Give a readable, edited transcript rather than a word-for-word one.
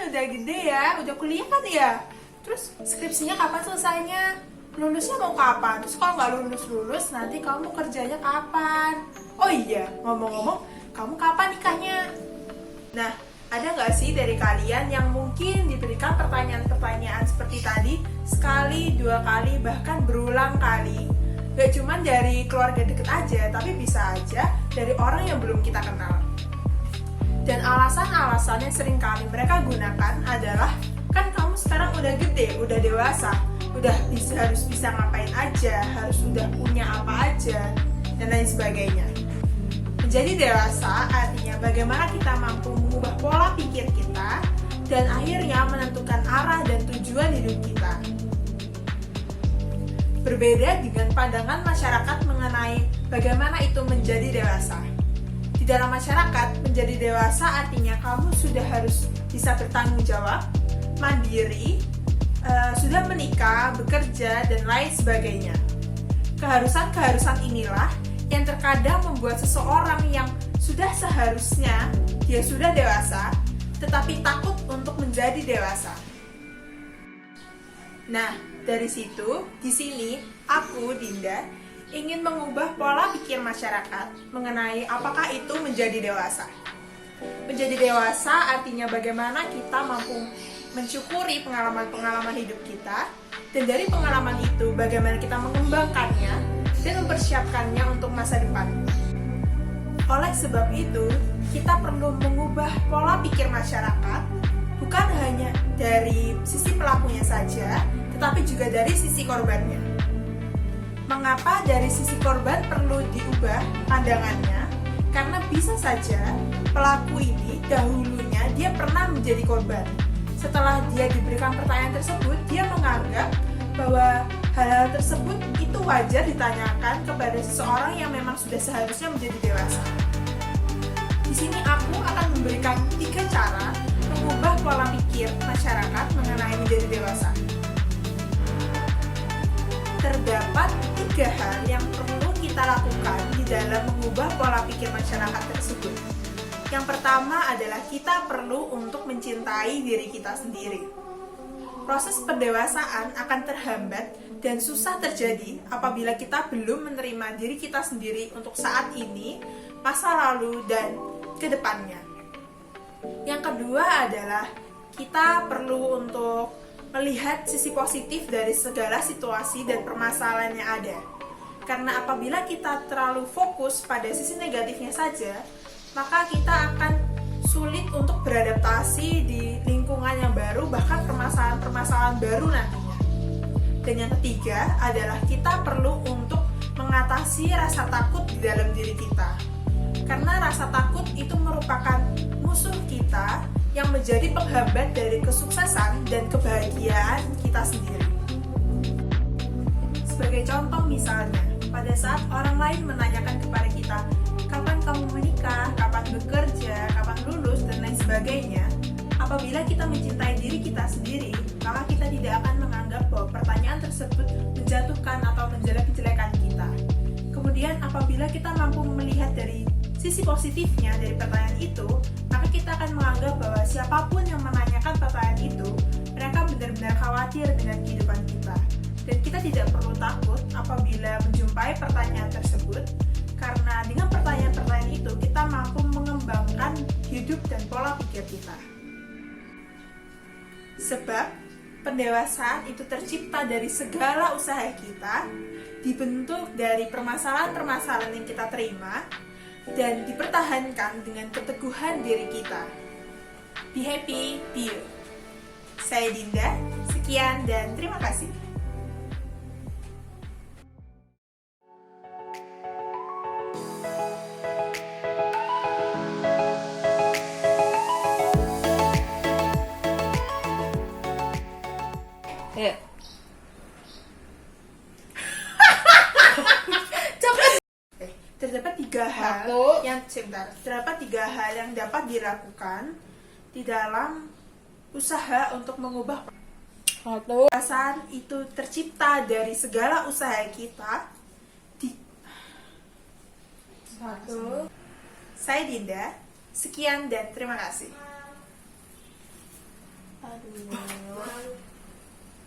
udah gede ya, udah kuliah kan ya. Terus skripsinya kapan selesainya? Lulusnya mau kapan? Terus kalau nggak lulus nanti kamu kerjanya kapan? Oh iya, ngomong-ngomong, kamu kapan nikahnya? Nah, ada nggak sih dari kalian yang mungkin diberikan pertanyaan-pertanyaan seperti tadi sekali, 2 kali, bahkan berulang kali? Gak cuma dari keluarga deket aja, tapi bisa aja dari orang yang belum kita kenal. Dan alasan-alasan yang sering kali mereka gunakan adalah, kan kamu sekarang udah gede, udah dewasa, harus bisa ngapain aja, harus udah punya apa aja, dan lain sebagainya. Menjadi dewasa artinya bagaimana kita mampu mengubah pola pikir kita dan akhirnya menentukan arah dan tujuan hidup kita. Berbeda dengan pandangan masyarakat mengenai bagaimana itu menjadi dewasa. Di dalam masyarakat, menjadi dewasa artinya kamu sudah harus bisa bertanggung jawab, mandiri, sudah menikah, bekerja, dan lain sebagainya. Keharusan-keharusan inilah yang terkadang membuat seseorang yang sudah seharusnya dia sudah dewasa, tetapi takut untuk menjadi dewasa. Nah, dari situ, di sini aku, Dinda, ingin mengubah pola pikir masyarakat mengenai apakah itu menjadi dewasa. Menjadi dewasa artinya bagaimana kita mampu mensyukuri pengalaman-pengalaman hidup kita, dan dari pengalaman itu bagaimana kita mengembangkannya dan mempersiapkannya untuk masa depan. Oleh sebab itu, kita perlu mengubah pola pikir masyarakat, bukan hanya dari sisi pelakunya saja, tetapi juga dari sisi korbannya. Mengapa dari sisi korban perlu diubah pandangannya? Karena bisa saja pelaku ini dahulunya dia pernah menjadi korban. Setelah dia diberikan pertanyaan tersebut, dia menganggap bahwa hal-hal tersebut itu wajar ditanyakan kepada seseorang yang memang sudah seharusnya menjadi dewasa. Di sini aku akan memberikan 3 cara mengubah pola pikir masyarakat mengenai menjadi dewasa. Terdapat 3 hal yang perlu kita lakukan di dalam mengubah pola pikir masyarakat tersebut. Yang pertama adalah kita perlu untuk mencintai diri kita sendiri. Proses pendewasaan akan terhambat dan susah terjadi apabila kita belum menerima diri kita sendiri untuk saat ini, masa lalu, dan ke depannya. Yang kedua adalah kita perlu untuk melihat sisi positif dari segala situasi dan permasalahan yang ada. Karena apabila kita terlalu fokus pada sisi negatifnya saja, maka kita akan sulit untuk beradaptasi di lingkungan yang baru, bahkan permasalahan-permasalahan baru nantinya. Dan yang ketiga adalah kita perlu untuk mengatasi rasa takut di dalam diri kita. Karena rasa takut itu merupakan musuh kita yang menjadi penghambat dari kesuksesan dan kebahagiaan kita sendiri. Sebagai contoh misalnya, pada saat orang lain menanyakan kepada kita, kapan kamu menikah, kapan bekerja, kapan lulus, dan lain sebagainya, apabila kita mencintai diri kita sendiri, maka kita tidak akan menganggap bahwa pertanyaan tersebut menjatuhkan atau menjelek-jelekan kita. Kemudian apabila kita mampu melihat dari sisi positifnya dari pertanyaan itu, maka kita akan menganggap bahwa siapapun yang menanyakan pertanyaan itu, mereka benar-benar khawatir dengan kehidupan kita. Dan kita tidak perlu takut apabila menjumpai pertanyaan tersebut, karena dengan pertanyaan-pertanyaan itu kita mampu mengembangkan hidup dan pola pikir kita. Sebab pendewasaan itu tercipta dari segala usaha kita, dibentuk dari permasalahan-permasalahan yang kita terima, dan dipertahankan dengan keteguhan diri kita. Be happy, be you. Saya Dinda, sekian dan terima kasih. Terdapat tiga hal yang dapat dilakukan di dalam usaha untuk mengubah. Pendewasaan itu tercipta dari segala usaha kita. Saya Dinda, sekian dan terima kasih. Aduh.